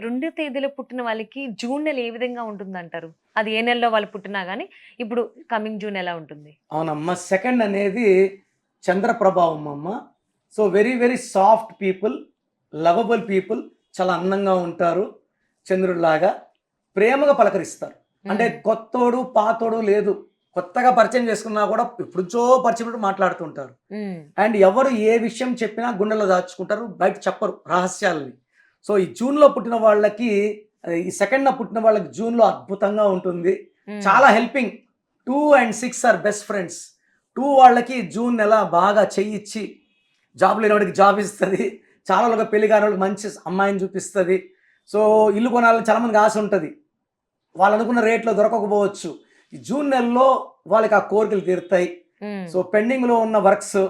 రెండు తేదీలో పుట్టిన వాళ్ళకి జూన్ నెల ఏ విధంగా ఉంటుందంటారు? అది ఏ నెలలో వాళ్ళు పుట్టినా గాని, ఇప్పుడు కమింగ్ జూన్ ఎలా ఉంటుంది? అవునమ్మా. సెకండ్ అనేది చంద్ర ప్రభావం అమ్మ. So, very very soft people, lovable people, చాలా అందంగా ఉంటారు. చంద్రుడిలాగా ప్రేమగా పలకరిస్తారు. అంటే కొత్తోడు, పాతోడు లేదు. కొత్తగా పరిచయం చేసుకున్నా కూడా ఎప్పుడుంచో పరిచయం మాట్లాడుతుంటారు. అండ్ ఎవరు ఏ విషయం చెప్పినా గుండెలో దాచుకుంటారు, బయట చెప్పరు రహస్యాలని. సో, ఈ జూన్లో పుట్టిన వాళ్ళకి, ఈ సెకండ్న పుట్టిన వాళ్ళకి జూన్లో అద్భుతంగా ఉంటుంది. చాలా helping. 2 and 6 are best friends. 2 వాళ్ళకి జూన్ నెల బాగా చెయ్యిచ్చి జాబ్ లేని వాడికి జాబ్ ఇస్తుంది. చాలా వాళ్ళకి పెళ్లి కాని వాళ్ళకి మంచి అమ్మాయిని చూపిస్తుంది. సో, ఇల్లు కొనాలని చాలామందికి ఆశ ఉంటుంది. వాళ్ళు అనుకున్న రేట్లో దొరకకపోవచ్చు. ఈ జూన్ నెలలో వాళ్ళకి ఆ కోరికలు తీరుతాయి. సో, పెండింగ్లో ఉన్న వర్క్స్,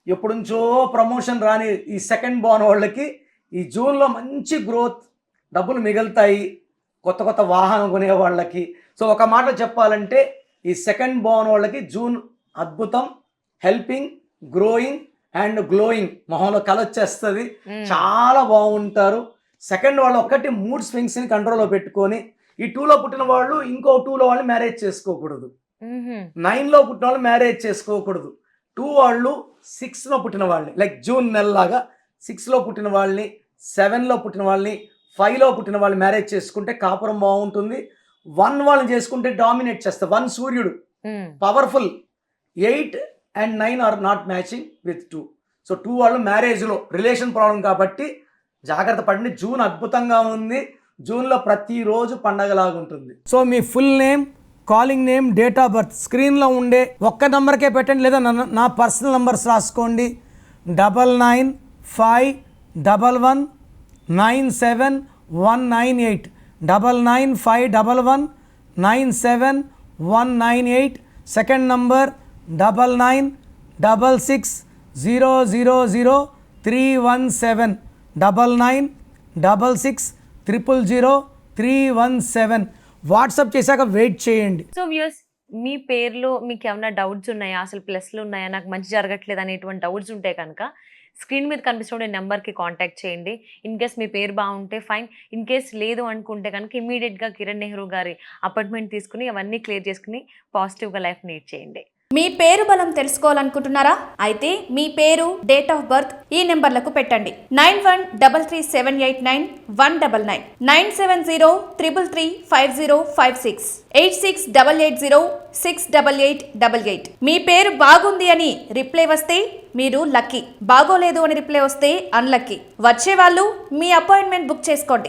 ఎప్పుడుంచో ప్రమోషన్ రాని ఈ సెకండ్ బోర్న్ వాళ్ళకి ఈ జూన్లో మంచి గ్రోత్, డబ్బులు మిగులుతాయి. కొత్త కొత్త వాహనం కొనే వాళ్ళకి. సో, ఒక మాట చెప్పాలంటే ఈ సెకండ్ బోర్న్ వాళ్ళకి జూన్ అద్భుతం, హెల్పింగ్, గ్రోయింగ్ అండ్ గ్లోయింగ్. మొహంలో కళ వచ్చేస్తుంది. చాలా బాగుంటారు. సెకండ్ వాళ్ళు ఒక్కటి మూడ్ స్వింగ్స్ని కంట్రోల్లో పెట్టుకొని, ఈ 2లో పుట్టిన వాళ్ళు ఇంకో 2లో వాళ్ళు మ్యారేజ్ చేసుకోకూడదు. 9లో పుట్టిన వాళ్ళు మ్యారేజ్ చేసుకోకూడదు. 2 వాళ్ళు 6లో పుట్టిన వాళ్ళని, లైక్ జూన్ నెలలాగా 6లో పుట్టిన వాళ్ళని, 7లో పుట్టిన వాళ్ళని, 5లో పుట్టిన వాళ్ళు మ్యారేజ్ చేసుకుంటే కాపురం బాగుంటుంది. 1 వాళ్ళని చేసుకుంటే డామినేట్ చేస్తారు. 1 సూర్యుడు powerful. 8 and 9 are not matching with 2. So, 2 వాళ్ళు మ్యారేజ్లో రిలేషన్ ప్రాబ్లం కాబట్టి జాగ్రత్త పడండి. జూన్ అద్భుతంగా ఉంది. జూన్లో ప్రతిరోజు పండగలాగుంటుంది. సో, మీ full name, calling name, date of birth స్క్రీన్లో ఉండే ఒక్క నెంబర్కే పెట్టండి, లేదా నా పర్సనల్ నెంబర్స్ రాసుకోండి. 9951197198, 9951197198. Second number 9966000317, 9966000317. వాట్సాప్ చేశాక వెయిట్ చేయండి. సో వ్యూయర్స్, మీ పేరులో మీకు ఏమైనా డౌట్స్ ఉన్నాయా, అసలు ప్లస్లు ఉన్నాయా, నాకు మంచి జరగట్లేదు అనేటువంటి డౌట్స్ ఉంటే కనుక స్క్రీన్ మీద కనిపిస్తున్న నెంబర్కి కాంటాక్ట్ చేయండి. ఇన్ కేస్ మీ పేరు బాగుంటే ఫైన్, ఇన్ కేస్ లేదు అనుకుంటే కనుక ఇమీడియట్గా కిరణ్ నెహ్రూ గారి అపాయింట్మెంట్ తీసుకుని అవన్నీ క్లియర్ చేసుకుని పాజిటివ్గా లైఫ్ లీడ్ చేయండి. మీ పేరు బలం తెలుసుకోవాలనుకుంటున్నారా? అయితే మీ పేరు, డేట్ ఆఫ్ బర్త్ ఈ నెంబర్లకు పెట్టండి. 9133789199, 9703335056, 8688068888. మీ పేరు బాగుంది అని రిప్లై వస్తే మీరు లక్కీ, బాగోలేదు అని రిప్లై వస్తే అన్లక్కీ. వచ్చే వాళ్ళు మీ అపాయింట్మెంట్ బుక్ చేసుకోండి.